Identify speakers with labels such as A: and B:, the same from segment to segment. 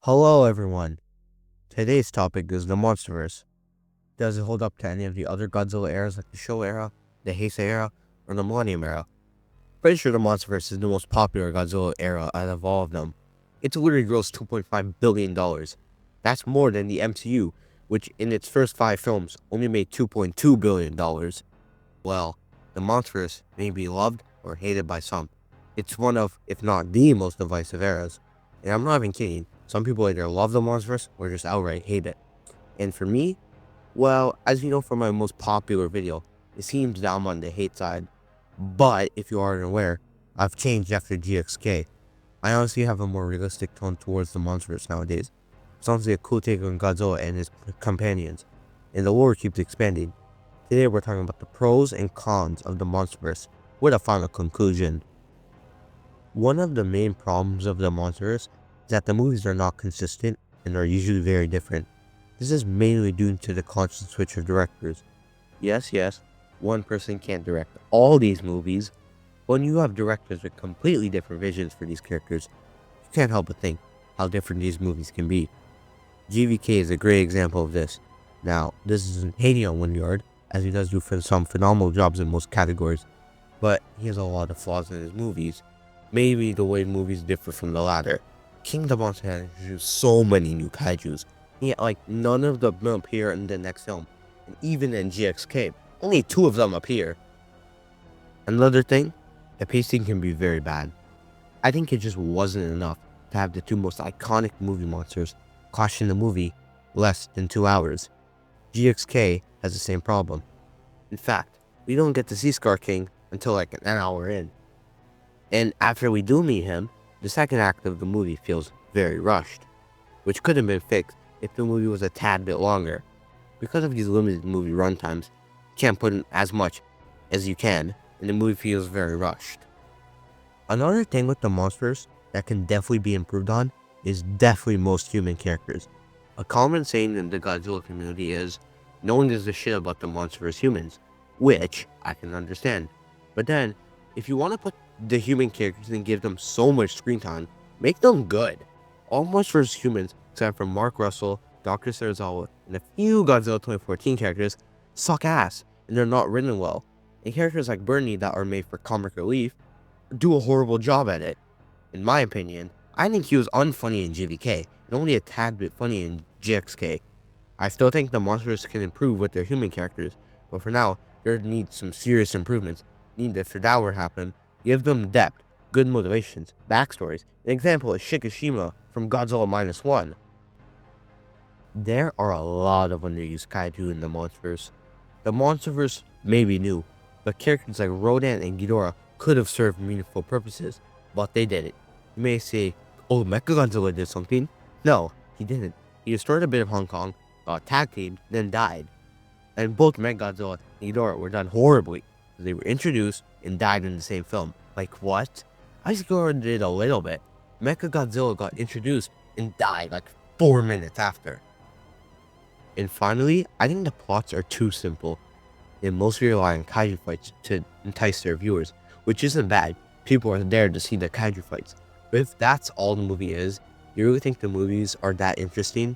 A: Hello, everyone. Today's topic is the Monsterverse. Does it hold up to any of the other Godzilla eras like the Showa era, the Heisei era, or the Millennium era? Pretty sure the Monsterverse is the most popular Godzilla era out of all of them. It's literally grossed $2.5 billion. That's more than the MCU, which in its first 5 films only made $2.2 billion. Well, the Monsterverse may be loved or hated by some. It's one of, if not the most divisive eras. And I'm not even kidding. Some people either love the Monsterverse or just outright hate it. And for me, well, as you know from my most popular video, it seems that I'm on the hate side. But if you aren't aware, I've changed after GXK. I honestly have a more realistic tone towards the Monsterverse nowadays. It's honestly a cool take on Godzilla and his companions. And the lore keeps expanding. Today we're talking about the pros and cons of the Monsterverse, with a final conclusion. One of the main problems of the Monsterverse is that the movies are not consistent and are usually very different. This is mainly due to the constant switch of directors. Yes, one person can't direct all these movies, but when you have directors with completely different visions for these characters, you can't help but think how different these movies can be. GVK is a great example of this. Now, this isn't hating on Wynyard, as he does do some phenomenal jobs in most categories, but he has a lot of flaws in his movies. Maybe the way movies differ from the latter. King the Monster had introduced so many new kaijus, yet none of them appear in the next film, and even in GXK, only 2 of them appear. Another thing, the pacing can be very bad. I think it just wasn't enough to have the 2 most iconic movie monsters clash in the movie less than 2 hours. GXK has the same problem. In fact, we don't get to see Scar King until an hour in. And after we do meet him, the second act of the movie feels very rushed, which could have been fixed if the movie was a tad bit longer. Because of these limited movie runtimes, you can't put in as much as you can, and the movie feels very rushed. Another thing with the Monsterverse that can definitely be improved on is definitely most human characters. A common saying in the Godzilla community is, no one gives a shit about the Monsterverse humans, which I can understand. But then, if you want to put the human characters and give them so much screen time, make them good. All Monsterverse humans, except for Mark Russell, Dr. Serizawa, and a few Godzilla 2014 characters, suck ass, and they're not written well. And characters like Bernie that are made for comic relief do a horrible job at it. In my opinion, I think he was unfunny in GVK, and only a tad bit funny in GXK. I still think the Monsterverse can improve with their human characters, but for now, there needs some serious improvements. If that were to happen, give them depth, good motivations, backstories. An example is Shikishima from Godzilla -1. There are a lot of underused kaiju in the Monsterverse. The Monsterverse may be new, but characters like Rodan and Ghidorah could have served meaningful purposes, but they didn't. You may say, oh, Mechagodzilla did something. No, he didn't. He destroyed a bit of Hong Kong, got tag teamed, then died. And both Mechagodzilla and Ghidorah were done horribly. They were introduced and died in the same film. Like what? Ghidorah did a little bit. Mechagodzilla got introduced and died 4 minutes after. And finally, I think the plots are too simple. They mostly rely on kaiju fights to entice their viewers, which isn't bad. People are there to see the kaiju fights. But if that's all the movie is, you really think the movies are that interesting?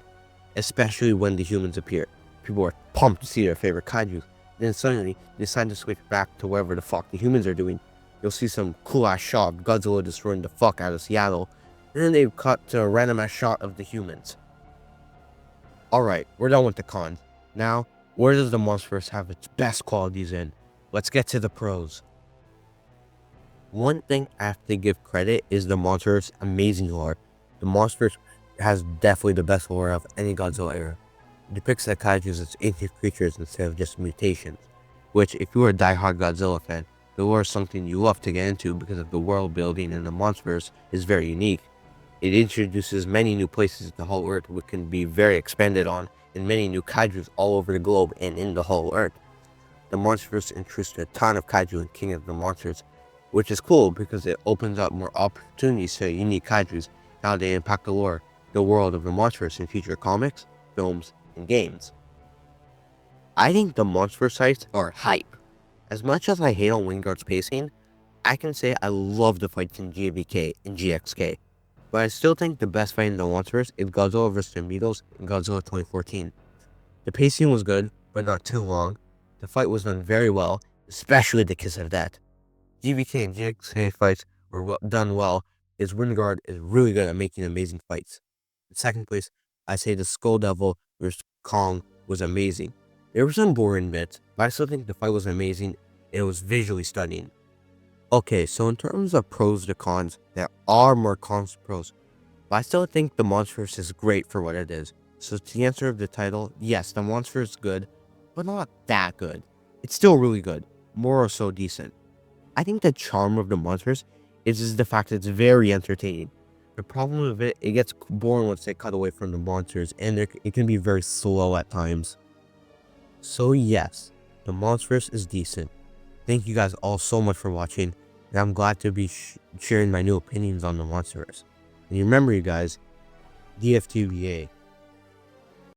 A: Especially when the humans appear. People are pumped to see their favorite kaiju. Then suddenly, they decide to switch back to whatever the fuck the humans are doing. You'll see some cool ass shot of Godzilla destroying the fuck out of Seattle, and then they cut to a random ass shot of the humans. Alright, we're done with the cons. Now, where does the Monsterverse have its best qualities in? Let's get to the pros. One thing I have to give credit is the Monsterverse amazing lore. The Monsterverse has definitely the best lore of any Godzilla era. It depicts the kaijus as ancient creatures instead of just mutations, which if you are a die-hard Godzilla fan, the lore is something you love to get into because of the world building in the Monsterverse is very unique. It introduces many new places in the whole Earth which can be very expanded on, and many new kaijus all over the globe and in the whole Earth. The Monsterverse introduced a ton of kaiju in King of the Monsters, which is cool because it opens up more opportunities to unique kaijus, how they impact the lore, the world of the Monsterverse in future comics, films, and games. I think the Monsterverse fights are hype. As much as I hate on Wingard's pacing, I can say I love the fights in GVK and GXK. but I still think the best fight in the Monsterverse is Godzilla vs. the Beetles in Godzilla 2014. The pacing was good, but not too long. The fight was done very well, especially the Kiss of Death. GVK and JXK fights were done well, as Wingard is really good at making amazing fights. In second place, I say the Skull Devil vs. Kong was amazing. There were some boring bits, but I still think the fight was amazing and it was visually stunning. Okay, so in terms of pros to cons, there are more cons to pros, but I still think the Monsterverse is great for what it is. So to answer the title, yes, the Monsterverse is good, but not that good. It's still really good, more or so decent. I think the charm of the Monsterverse is the fact that it's very entertaining. The problem with it gets boring once they cut away from the monsters, and it can be very slow at times. So yes, the Monsterverse is decent. Thank you guys all so much for watching, and I'm glad to be sharing my new opinions on the Monsterverse. And remember, you guys, DFTBA.